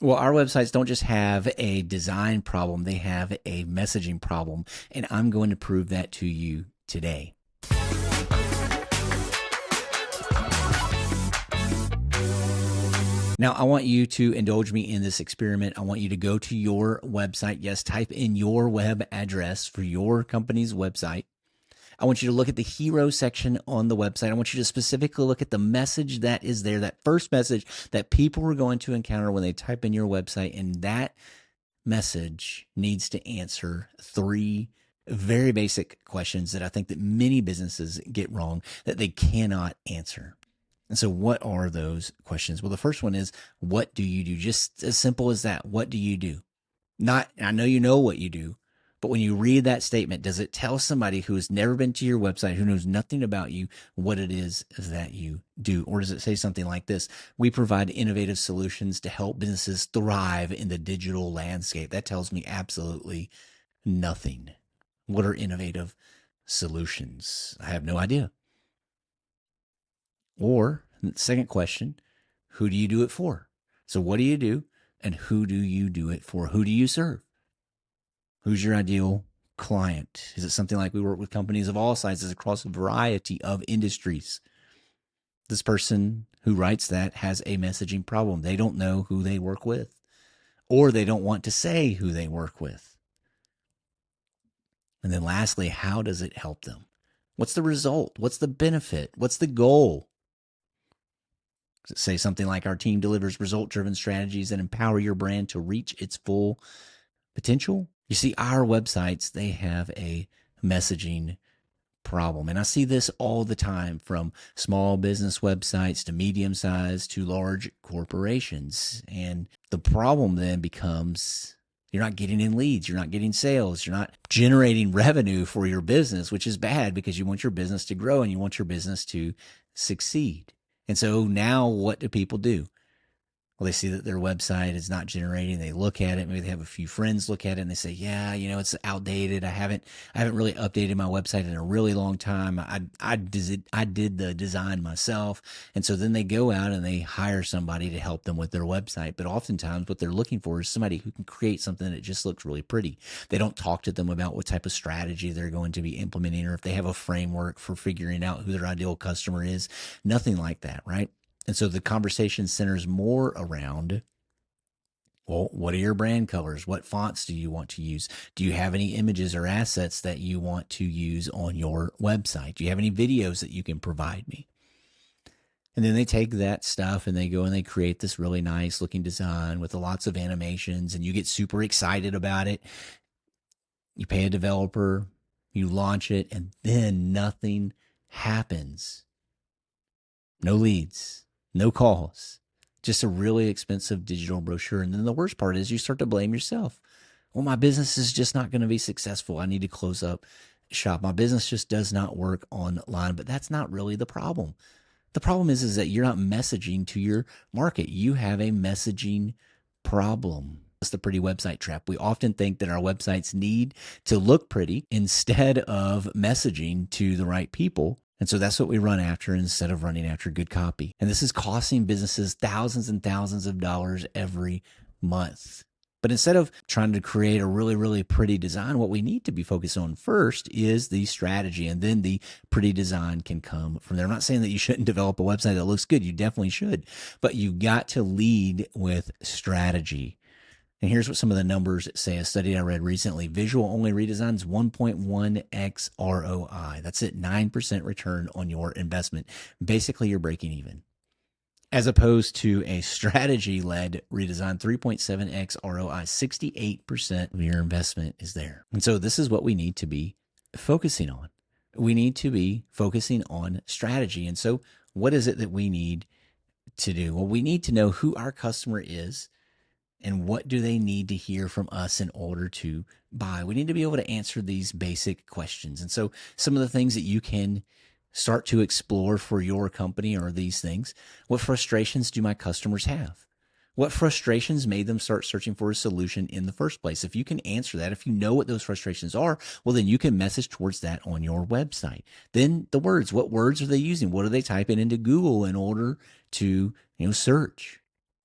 Well, our websites don't just have a design problem, they have a messaging problem. And I'm going to prove that to you today. Now, I want you to indulge me in this experiment. I want you to go to your website. Yes, type in your web address for your company's website. I want you to look at the hero section on the website. I want you to specifically look at the message that is there, that first message that people are going to encounter when they type in your website. And that message needs to answer 3 very basic questions that I think that many businesses get wrong, that they cannot answer. And so what are those questions? Well, the first one is, what do you do? Just as simple as that. What do you do? Not, I know you know what you do, but when you read that statement, does it tell somebody who has never been to your website, who knows nothing about you, what it is that you do? Or does it say something like this? We provide innovative solutions to help businesses thrive in the digital landscape. That tells me absolutely nothing. What are innovative solutions? I have no idea. Or the second question, who do you do it for? So what do you do and who do you do it for? Who do you serve? Who's your ideal client? Is it something like we work with companies of all sizes across a variety of industries? This person who writes that has a messaging problem. They don't know who they work with, or they don't want to say who they work with. And then lastly, how does it help them? What's the result? What's the benefit? What's the goal? Does it say something like our team delivers result-driven strategies that empower your brand to reach its full potential? You see, our websites, they have a messaging problem. And I see this all the time, from small business websites to medium-sized to large corporations. And the problem then becomes, you're not getting in leads, you're not getting sales, you're not generating revenue for your business, which is bad because you want your business to grow and you want your business to succeed. And so now what do people do? Well, they see that their website is not generating. They look at it. Maybe they have a few friends look at it and they say, yeah, it's outdated. I haven't really updated my website in a really long time. I did the design myself. And so then they go out and they hire somebody to help them with their website. But oftentimes what they're looking for is somebody who can create something that just looks really pretty. They don't talk to them about what type of strategy they're going to be implementing, or if they have a framework for figuring out who their ideal customer is. Nothing like that, right? And so the conversation centers more around, well, what are your brand colors? What fonts do you want to use? Do you have any images or assets that you want to use on your website? Do you have any videos that you can provide me? And then they take that stuff and they go and they create this really nice looking design with lots of animations, and you get super excited about it. You pay a developer, you launch it, and then nothing happens. No leads. No calls, just a really expensive digital brochure. And then the worst part is you start to blame yourself. Well, my business is just not going to be successful. I need to close up shop. My business just does not work online. But that's not really the problem. The problem is that you're not messaging to your market. You have a messaging problem. That's the pretty website trap. We often think that our websites need to look pretty instead of messaging to the right people. And so that's what we run after instead of running after good copy. And this is costing businesses thousands and thousands of dollars every month. But instead of trying to create a really, really pretty design, what we need to be focused on first is the strategy, and then the pretty design can come from there. I'm not saying that you shouldn't develop a website that looks good. You definitely should. But you've got to lead with strategy. And here's what some of the numbers say. A study I read recently: visual-only redesigns, 1.1x ROI. That's it, 9% return on your investment. Basically, you're breaking even. As opposed to a strategy-led redesign, 3.7x ROI, 68% of your investment is there. And so this is what we need to be focusing on. We need to be focusing on strategy. And so what is it that we need to do? Well, we need to know who our customer is, and what do they need to hear from us in order to buy? We need to be able to answer these basic questions. And so some of the things that you can start to explore for your company are these things. What frustrations do my customers have? What frustrations made them start searching for a solution in the first place? If you can answer that, if you know what those frustrations are, well, then you can message towards that on your website. Then the words, what words are they using? What are they typing into Google in order to, search?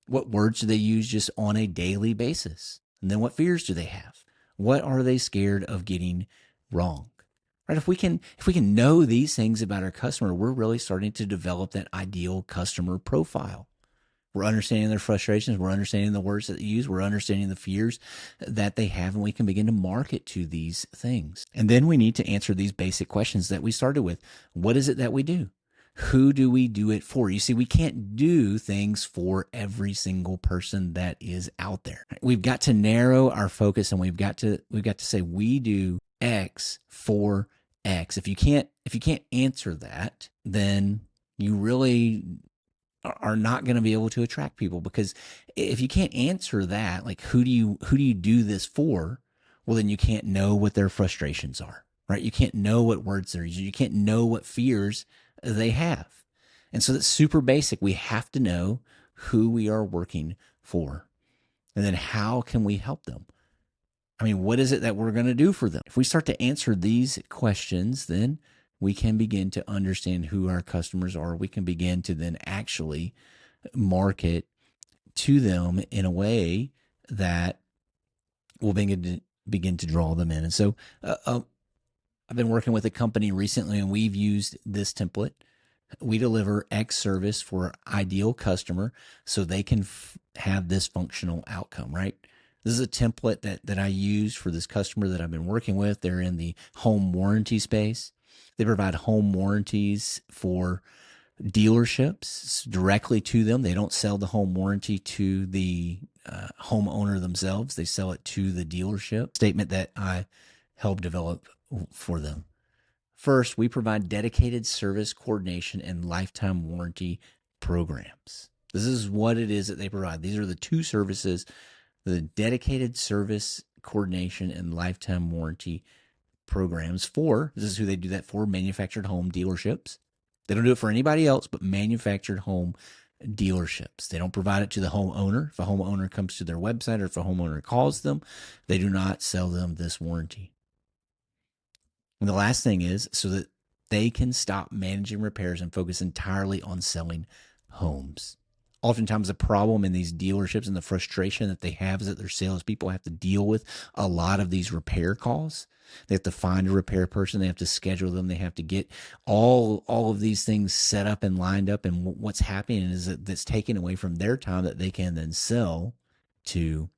What words do they use just on a daily basis? And then what fears do they have? What are they scared of getting wrong? Right? If we can know these things about our customer, we're really starting to develop that ideal customer profile. We're understanding their frustrations. We're understanding the words that they use. We're understanding the fears that they have, and we can begin to market to these things. And then we need to answer these basic questions that we started with. What is it that we do? Who do we do it for? You see, we can't do things for every single person that is out there. We've got to narrow our focus, and we've got to say we do X for X. If you can't answer that, then you really are not going to be able to attract people, because if you can't answer that, like who do you do this for? Well, then you can't know what their frustrations are, right? You can't know what words they're using. You can't know what fears they have. And so that's super basic. We have to know who we are working for. And then how can we help them? I mean, what is it that we're going to do for them? If we start to answer these questions, then we can begin to understand who our customers are. We can begin to then actually market to them in a way that will begin to draw them in. And so I've been working with a company recently, and we've used this template. We deliver X service for ideal customer so they can have this functional outcome, right? This is a template that I use for this customer that I've been working with. They're in the home warranty space. They provide home warranties for dealerships directly to them. They don't sell the home warranty to the homeowner themselves. They sell it to the dealership. Statement that I helped develop for them. First, we provide dedicated service coordination and lifetime warranty programs. This is what it is that they provide. These are the two services: the dedicated service coordination and lifetime warranty programs for, this is who they do that for, manufactured home dealerships. They don't do it for anybody else but manufactured home dealerships. They don't provide it to the homeowner. If a homeowner comes to their website or if a homeowner calls them, they do not sell them this warranty. And the last thing is so that they can stop managing repairs and focus entirely on selling homes. Oftentimes the problem in these dealerships and the frustration that they have is that their salespeople have to deal with a lot of these repair calls. They have to find a repair person. They have to schedule them. They have to get all of these things set up and lined up. And what's happening is that that's taken away from their time that they can then sell to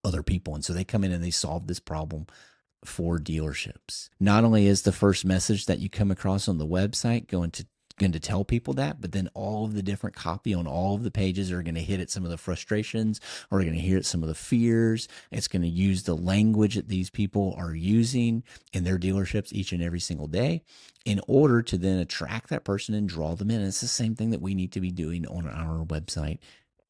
other people. And so they come in and they solve this problem for dealerships. Not only is the first message that you come across on the website going to tell people that, but then all of the different copy on all of the pages are going to hit at some of the frustrations, or are going to hit at some of the fears. It's going to use the language that these people are using in their dealerships each and every single day in order to then attract that person and draw them in. And it's the same thing that we need to be doing on our website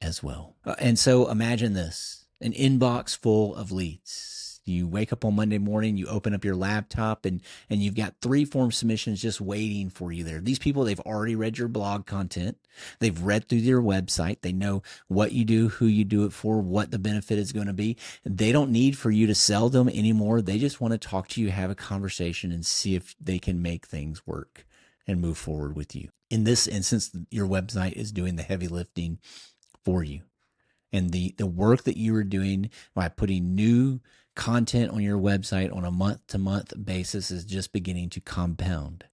as well. And so imagine this: an inbox full of leads. You wake up on Monday morning, you open up your laptop, and you've got 3 form submissions just waiting for you there. These people, they've already read your blog content. They've read through your website. They know what you do, who you do it for, what the benefit is going to be. They don't need for you to sell them anymore. They just want to talk to you, have a conversation, and see if they can make things work and move forward with you. In this instance, your website is doing the heavy lifting for you. And the work that you are doing by putting new content on your website on a month-to-month basis is just beginning to compound,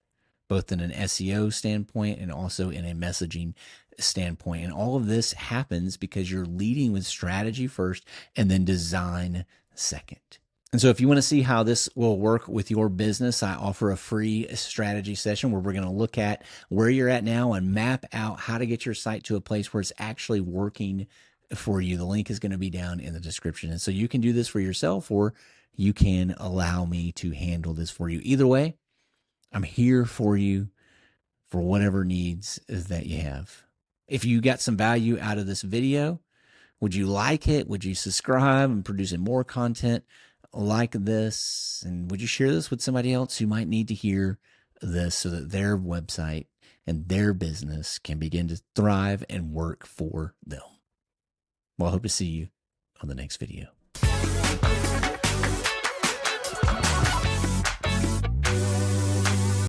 both in an SEO standpoint and also in a messaging standpoint. And all of this happens because you're leading with strategy first and then design second. And so if you want to see how this will work with your business, I offer a free strategy session where we're going to look at where you're at now and map out how to get your site to a place where it's actually working for you. The link is going to be down in the description. And so you can do this for yourself, or you can allow me to handle this for you. Either way, I'm here for you for whatever needs that you have. If you got some value out of this video, would you like it? Would you subscribe? I'm producing more content like this. And would you share this with somebody else who might need to hear this so that their website and their business can begin to thrive and work for them? Well, I hope to see you on the next video.